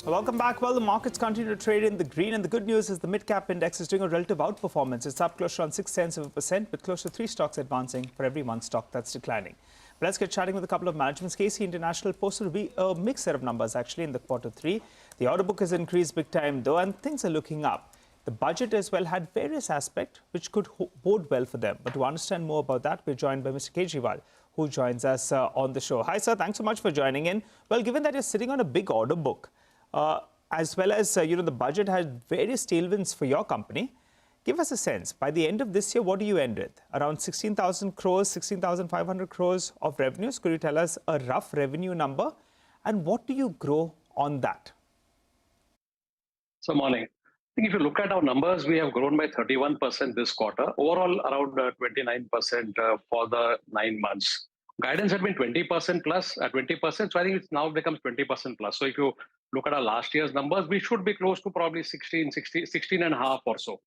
Welcome back. Well, the markets continue to trade in the green, and the good news is the mid-cap index is doing a relative outperformance. It's up close to around 0.6%, with close to 3 stocks advancing for every one stock that's declining. But let's get chatting with a couple of managements. KC International posted to be a mixed set of numbers actually in the Q3. The order book has increased big time though, and things are looking up. The budget as well had various aspects which could bode well for them. But to understand more about that, we're joined by Mr. Kejriwal, who joins us on the show. Hi, sir. Thanks so much for joining in. Well, given that you're sitting on a big order book, as well as, the budget had various tailwinds for your company, give us a sense. By the end of this year, what do you end with? Around 16,000 crores, 16,500 crores of revenues. Could you tell us a rough revenue number? And what do you grow on that? So, morning. I think if you look at our numbers, we have grown by 31% this quarter. Overall, around 29% for the 9 months. Guidance had been 20% plus, 20%. So I think it now becomes 20% plus. So if you look at our last year's numbers, we should be close to probably 16 and a half or so.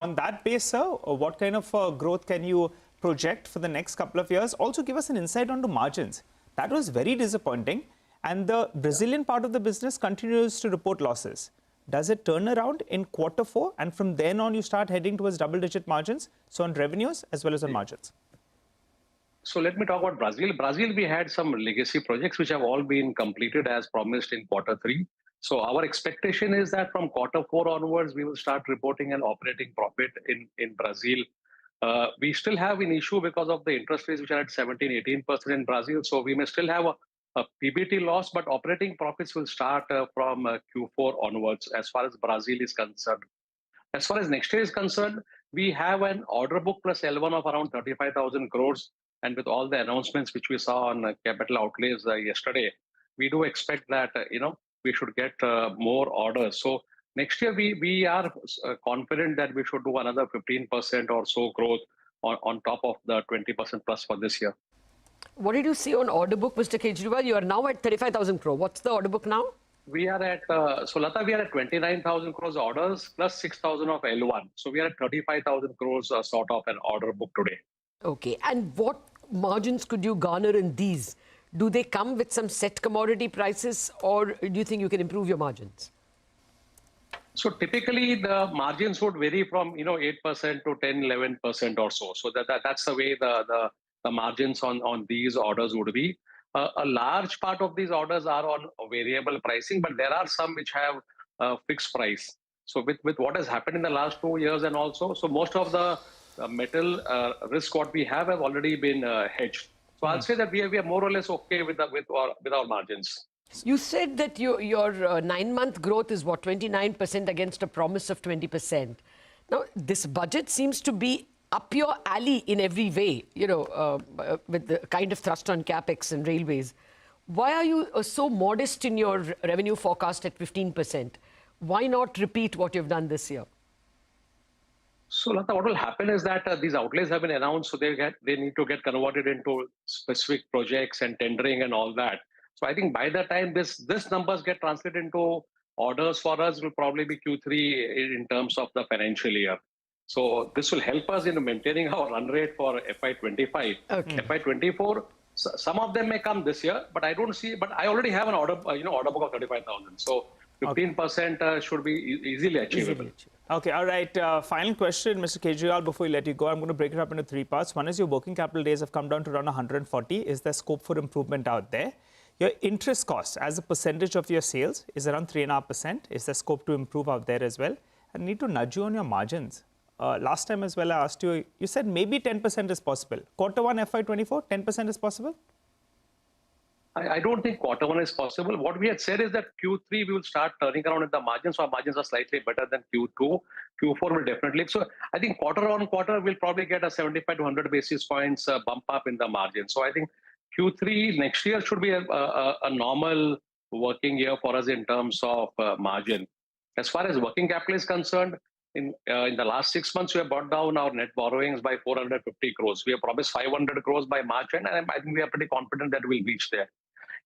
On that base, sir, what kind of growth can you project for the next couple of years? Also, give us an insight onto margins. That was very disappointing. And the Brazilian part of the business continues to report losses. Does it turn around in Q4? And from then on, you start heading towards double-digit margins? So on revenues as well as on margins. So let me talk about Brazil. Brazil, we had some legacy projects which have all been completed as promised in Q3. So our expectation is that from Q4 onwards, we will start reporting an operating profit in Brazil. We still have an issue because of the interest rates which are at 17-18% in Brazil. So we may still have a PBT loss, but operating profits will start from Q4 onwards as far as Brazil is concerned. As far as next year is concerned, we have an order book plus L1 of around 35,000 crores. And with all the announcements which we saw on capital outlays yesterday, we do expect that, we should get more orders. So next year, we are confident that we should do another 15% or so growth on top of the 20% plus for this year. What did you see on order book, Mr. Kejriwal? You are now at 35,000 crore. What's the order book now? We are at, Lata, we are at 29,000 crores orders plus 6,000 of L1. So we are at 35,000 crores sort of an order book today. Okay. And what margins could you garner in these? Do they come with some set commodity prices, or do you think you can improve your margins? So typically the margins would vary from 8% to 10-11% or so. So that's the way the margins on these orders would be. A large part of these orders are on variable pricing, but there are some which have fixed price. So with what has happened in the last 2 years and also, so most of the metal risk what we have already been hedged. So I'll say that we are more or less okay with our margins. You said that your 9-month growth is what, 29% against a promise of 20%. Now, this budget seems to be up your alley in every way, with the kind of thrust on capex and railways. Why are you so modest in your revenue forecast at 15%? Why not repeat what you've done this year? So, Lata, what will happen is that these outlays have been announced, so they need to get converted into specific projects and tendering and all that. So I think by the time this numbers get translated into orders for us, will probably be Q3 in terms of the financial year. So this will help us in maintaining our run rate for FY25. Okay. FY24, some of them may come this year, but I don't see. But I already have an order book of 35,000. So 15% should be easily achievable. Okay, all right. Final question, Mr. Kejriwal, before we let you go, I'm going to break it up into 3 parts. One is your working capital days have come down to around 140. Is there scope for improvement out there? Your interest cost as a percentage of your sales is around 3.5%. Is there scope to improve out there as well? I need to nudge you on your margins. Last time as well, I asked you, you said maybe 10% is possible. Q1 FY24, 10% is possible? I don't think Q1 is possible. What we had said is that Q3 we will start turning around in the margins. So our margins are slightly better than Q2. Q4 will definitely. So I think quarter on quarter we'll probably get a 75 to 100 basis points bump up in the margin. So I think Q3 next year should be a normal working year for us in terms of margin. As far as working capital is concerned, in the last 6 months, we have brought down our net borrowings by 450 crores. We have promised 500 crores by March end, and I think we are pretty confident that we'll reach there.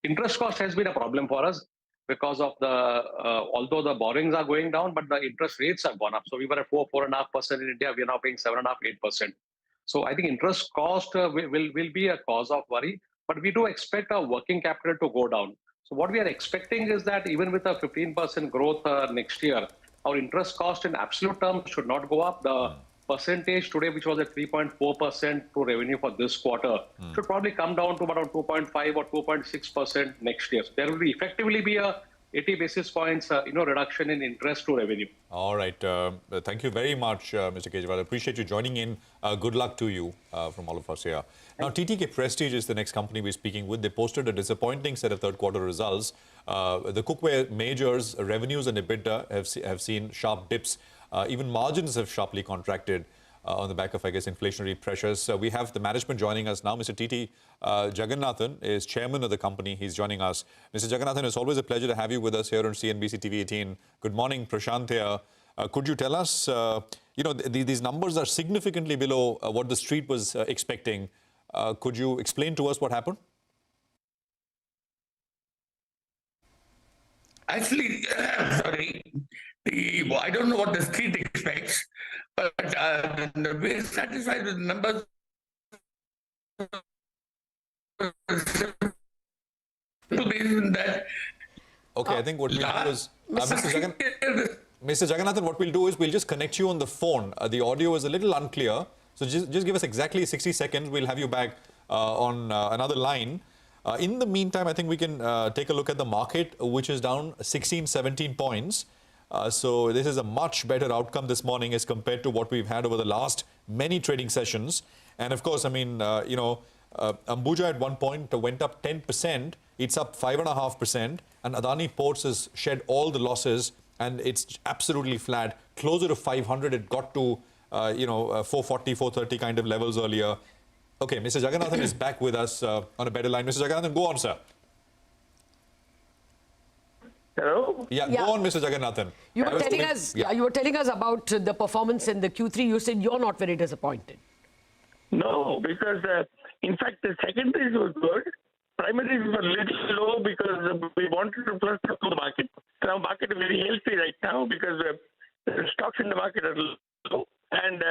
Interest cost has been a problem for us because of although the borrowings are going down, but the interest rates have gone up. So we were at 4.5% in India. We are now paying 7.5%, 8%. So I think interest cost will be a cause of worry, but we do expect our working capital to go down. So what we are expecting is that even with a 15% growth next year, our interest cost in absolute terms should not go up. The percentage today, which was at 3.4% to revenue for this quarter, should probably come down to around 2.5 or 2.6% next year. So there will effectively be a 80 basis points reduction in interest to revenue. All right. Thank you very much, Mr. Kejriwal. I appreciate you joining in. Good luck to you from all of us here. Now, TTK Prestige is the next company we're speaking with. They posted a disappointing set of third quarter results. The cookware majors, revenues and EBITDA have seen sharp dips. Even margins have sharply contracted on the back of, I guess, inflationary pressures. We have the management joining us now. Mr. T.T. Jagannathan is chairman of the company. He's joining us. Mr. Jagannathan, it's always a pleasure to have you with us here on CNBC-TV18. Good morning, Prashant here. Could you tell us, these numbers are significantly below what the street was expecting. Could you explain to us what happened? Actually, sorry, I don't know what the street expects, but we're satisfied with the numbers. Okay, I think what we'll do is, Mr. Jagannathan, what we'll do is we'll just connect you on the phone. The audio is a little unclear, so just give us exactly 60 seconds. We'll have you back on another line. In the meantime, I think we can take a look at the market, which is down 16, 17 points. So this is a much better outcome this morning as compared to what we've had over the last many trading sessions. And of course, I mean, Ambuja at one point went up 10%. It's up 5.5%. And Adani Ports has shed all the losses, and it's absolutely flat. Closer to 500, it got to, 440, 430 kind of levels earlier. Okay, Mr. Jagannathan is back with us on a better line. Mr. Jagannathan, go on, sir. Hello? Yeah, go on, Mr. Jagannathan. You were telling us about the performance in the Q3. You said you're not very disappointed. No, because in fact the secondaries were good. Primaries were a little low because we wanted to plus up to the market. Now market is very healthy right now because the stocks in the market are low. And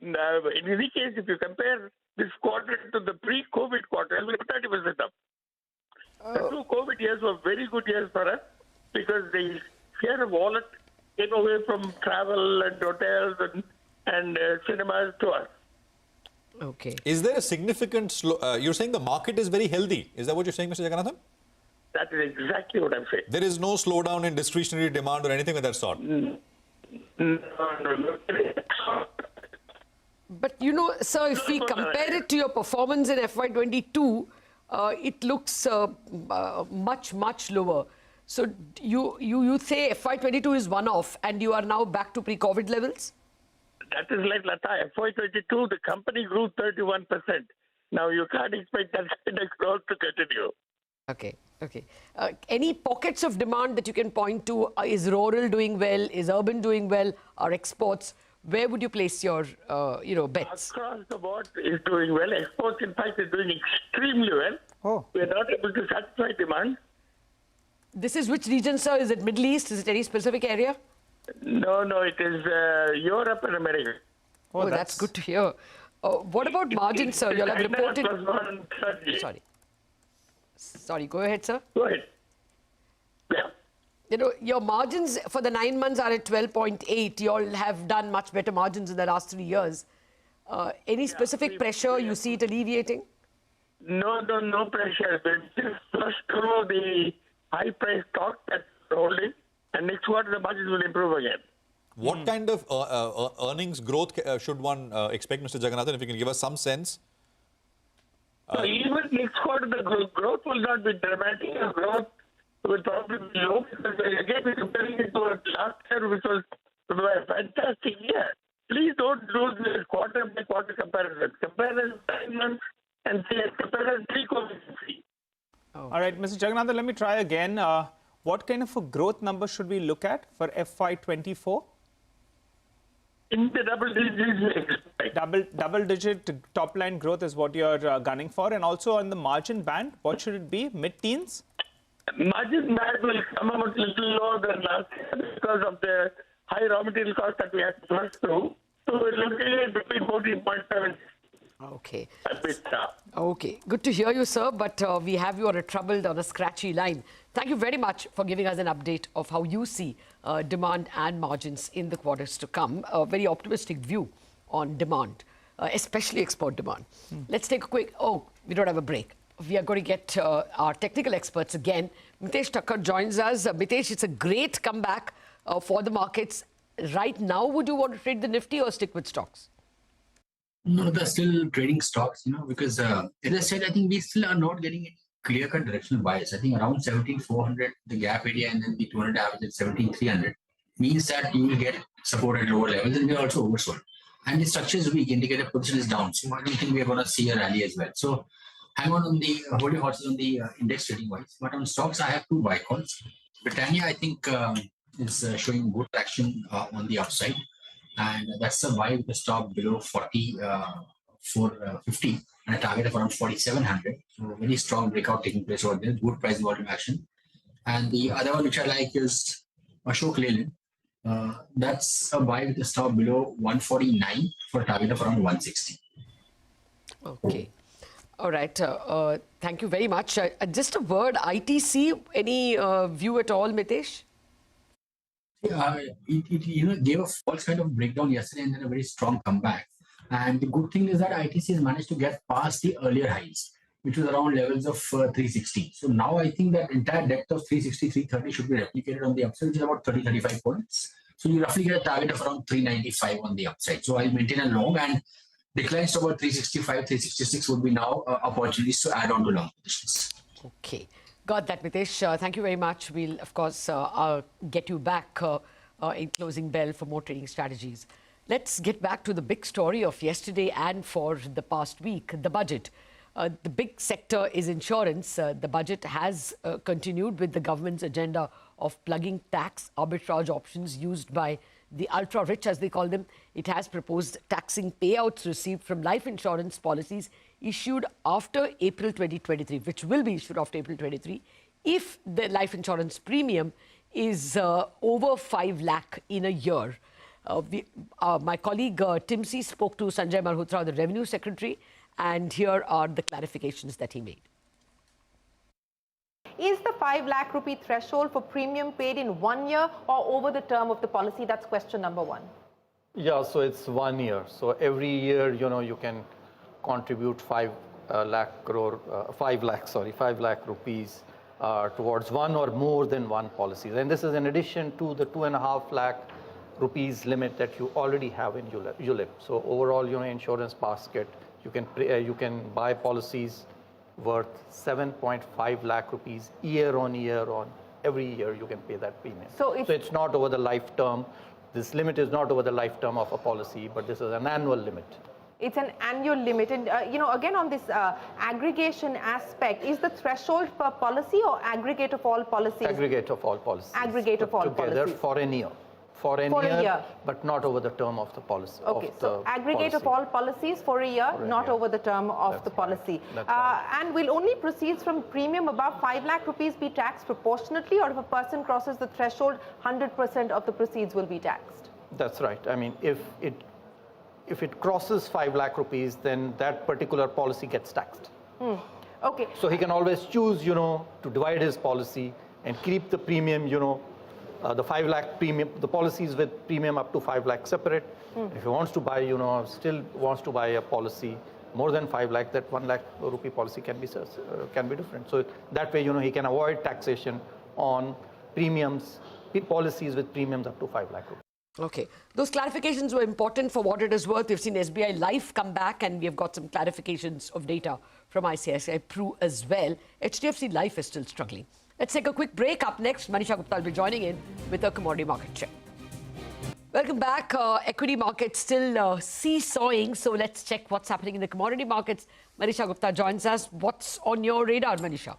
in any case, if you compare this quarter to the pre-COVID quarter, we're 30% up. The two COVID years were very good years for us because the share of wallet came away from travel and hotels and cinemas to us. Okay. Is there a significant you're saying the market is very healthy. Is that what you're saying, Mr. Jagannathan? That is exactly what I'm saying. There is no slowdown in discretionary demand or anything of that sort? No. But, sir, if we compare it to your performance in FY22, it looks much, much lower. So you say FY22 is one-off and you are now back to pre-COVID levels? That is like Lata. FY22, the company grew 31%. Now you can't expect that kind of growth to continue. Okay. Any pockets of demand that you can point to? Is rural doing well? Is urban doing well? Or exports? Where would you place your, bets? Across the board is doing well. Exports, in fact, is doing extremely well. Oh. We are not able to satisfy demand. This is which region, sir? Is it Middle East? Is it any specific area? No, it is Europe and America. Oh, that's good to hear. What about margins, sir? You'll have reported... Sorry, go ahead, sir. Go ahead. Yeah. Your margins for the 9 months are at 12.8. You all have done much better margins in the last 3 years. Any specific pressure you see it alleviating? No pressure. We're just flush through the high price stock that's holding, and next quarter the margins will improve again. What kind of earnings growth should one expect, Mr. Jagannathan, if you can give us some sense? So even next quarter, the growth will not be dramatic. The growth will probably be low because again we're comparing it to last year, which was a fantastic year. Please don't lose this quarter by quarter comparison. Compare 9 months and say compare pre-COVID. All right, Mr. Jagannathan, let me try again. What kind of a growth number should we look at for FY24? In the double digits, double-digit top-line growth is what you're gunning for. And also on the margin band, what should it be? Mid-teens? Margin band will come out a little lower than last year because of the high raw material cost that we have to flush through. So we're looking at between 14.7. Okay. A bit tough. Okay. Good to hear you, sir. But we have you on a scratchy line. Thank you very much for giving us an update of how you see demand and margins in the quarters to come. A very optimistic view on demand, especially export demand. Let's take a quick... Oh, we don't have a break. We are going to get our technical experts again. Mitesh Thakkar joins us. Mitesh, it's a great comeback for the markets. Right now, would you want to trade the Nifty or stick with stocks? No, they're still trading stocks, because as I said, I think we still are not getting any clear-cut directional bias. I think around 17,400, the gap area, and then the 200 average at 17,300 means that you will get support at lower levels, and we are also oversold. And the structure is weak, indicator position is down. So I don't think we are going to see a rally as well. So hang on the hold your horses on the index trading wise. But on stocks, I have two buy calls. Britannia, I think, is showing good traction on the upside. And that's a buy with a stop below 450 and a target of around 4,700. So very strong breakout taking place over there. Good price volume action. And the other one which I like is Ashok Leyland. That's a buy with a stop below 149 for a target of around 160. Okay. All right. Thank you very much. Just a word, ITC, any view at all, Mitesh? It gave a false kind of breakdown yesterday and then a very strong comeback. And the good thing is that ITC has managed to get past the earlier highs, which was around levels of 360. So now I think that entire depth of 360, 330 should be replicated on the upside, which is about 30, 35 points. So you roughly get a target of around 395 on the upside. So I'll maintain a long, and declines to about 365, 366 would be now opportunities to add on to long positions. Okay. Got that, Mitesh. Thank you very much. We'll, of course, get you back in closing bell for more trading strategies. Let's get back to the big story of yesterday and for the past week, the budget. The big sector is insurance. The budget has continued with the government's agenda of plugging tax arbitrage options used by the ultra-rich, as they call them. It has proposed taxing payouts received from life insurance policies issued after April 2023, which will be issued after April 23, if the life insurance premium is over 5 lakh in a year. My colleague Tim C spoke to Sanjay Malhotra, the Revenue Secretary, and here are the clarifications that he made. Is the 5 lakh rupee threshold for premium paid in 1 year or over the term of the policy? That's question number one. Yeah, so it's 1 year. So every year, you can contribute 5 lakh rupees towards one or more than one policy. And this is in addition to the 2.5 lakh rupees limit that you already have in ULIP. So overall, insurance basket, you can buy policies worth 7.5 lakh rupees year on. Every year you can pay that premium. So it's not over the life term. This limit is not over the life term of a policy, but this is an annual limit. It's an annual limit. And, again, on this aggregation aspect, is the threshold per policy or aggregate of all policies? Aggregate of all policies. Aggregate of all policies. Together for a year. For a year, but not over the term of the policy. Okay, so aggregate of all policies for a year, not over the term of the policy. And will only proceeds from premium above 5 lakh rupees be taxed proportionately, or if a person crosses the threshold, 100% of the proceeds will be taxed? That's right. I mean, if it crosses 5 lakh rupees, then that particular policy gets taxed. Okay. So he can always choose, to divide his policy and keep the premium, the 5 lakh premium, the policies with premium up to 5 lakh separate. If he wants to buy, still wants to buy a policy more than 5 lakh, that 1 lakh rupee policy can be different. So that way, he can avoid taxation on premiums, policies with premiums up to 5 lakh rupees. Okay. Those clarifications were important for what it is worth. We've seen SBI Life come back, and we have got some clarifications of data from ICICI Pru as well. HDFC Life is still struggling. Let's take a quick break. Up next, Manisha Gupta will be joining in with a commodity market check. Welcome back. Equity markets still seesawing. So let's check what's happening in the commodity markets. Manisha Gupta joins us. What's on your radar, Manisha?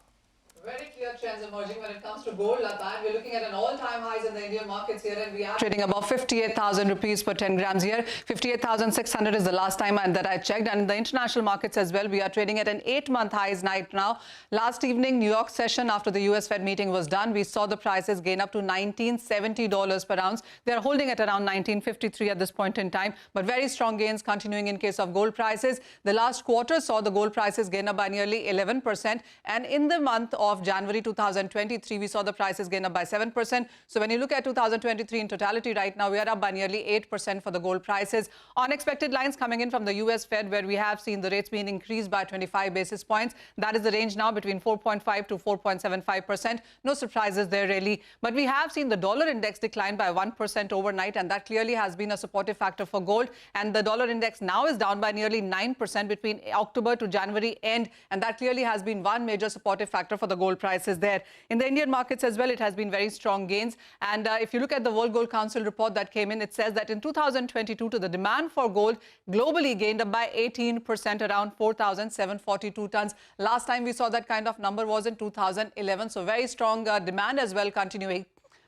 Very clear trends emerging when it comes to gold, Lata. We're looking at an all-time highs in the Indian markets here, and we are trading above 58,000 rupees per 10 grams here. 58,600 is the last time that I checked, and in the international markets as well, we are trading at an 8-month highs right now. Last evening, New York session after the US Fed meeting was done, we saw the prices gain up to $1970 per ounce. They are holding at around $1953 at this point in time, but very strong gains continuing in case of gold prices. The last quarter saw the gold prices gain up by nearly 11%, and in the month of January 2023, we saw the prices gain up by 7%. So when you look at 2023 in totality right now, we are up by nearly 8% for the gold prices. Unexpected lines coming in from the US Fed, where we have seen the rates being increased by 25 basis points. That is the range now between 4.5 to 4.75%. No surprises there really. But we have seen the dollar index decline by 1% overnight, and that clearly has been a supportive factor for gold. And the dollar index now is down by nearly 9% between October to January end, and that clearly has been one major supportive factor for the gold prices there. In the Indian markets as well, it has been very strong gains. And if you look at the World Gold Council report that came in, it says that in 2022, the demand for gold globally gained up by 18%, around 4,742 tons. Last time we saw that kind of number was in 2011. So very strong demand as well continuing.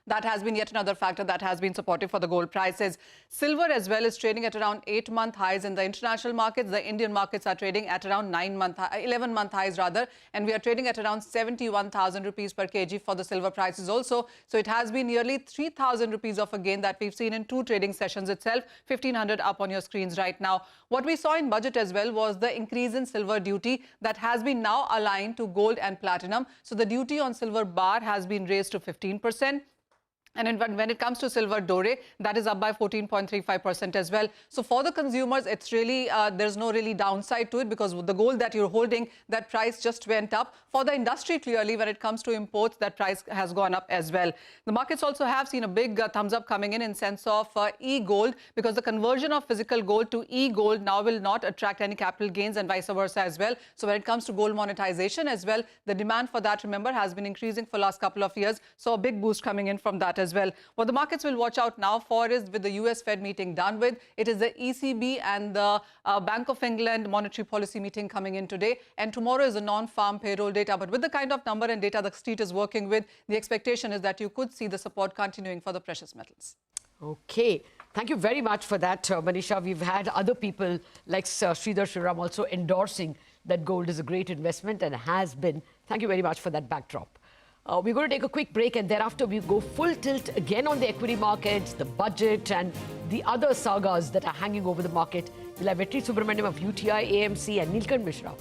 That has been yet another factor that has been supportive for the gold prices. Silver as well is trading at around 8-month highs in the international markets. The Indian markets are trading at around 11-month highs rather, and we are trading at around 71,000 rupees per kg for the silver prices also. So it has been nearly 3,000 rupees of a gain that we've seen in 2 trading sessions itself. 1,500 up on your screens right now. What we saw in budget as well was the increase in silver duty that has been now aligned to gold and platinum. So the duty on silver bar has been raised to 15%. And when it comes to silver dore, that is up by 14.35% as well. So for the consumers, it's really, there's no really downside to it, because the gold that you're holding, that price just went up. For the industry, clearly, when it comes to imports, that price has gone up as well. The markets also have seen a big thumbs up coming in sense of e-gold, because the conversion of physical gold to e-gold now will not attract any capital gains and vice versa as well. So when it comes to gold monetization as well, the demand for that, remember, has been increasing for the last couple of years. So a big boost coming in from that as well. What the markets will watch out now for is, with the US Fed meeting done with, it is the ECB and the Bank of England monetary policy meeting coming in today. And tomorrow is a non-farm payroll data. But with the kind of number and data the street is working with, the expectation is that you could see the support continuing for the precious metals. Okay. Thank you very much for that, Manisha. We've had other people like Sridhar Shriram also endorsing that gold is a great investment and has been. Thank you very much for that backdrop. We're going to take a quick break, and thereafter we go full tilt again on the equity markets, the budget and the other sagas that are hanging over the market. We'll have Vetri Subramaniam of UTI, AMC and Nilkant Mishra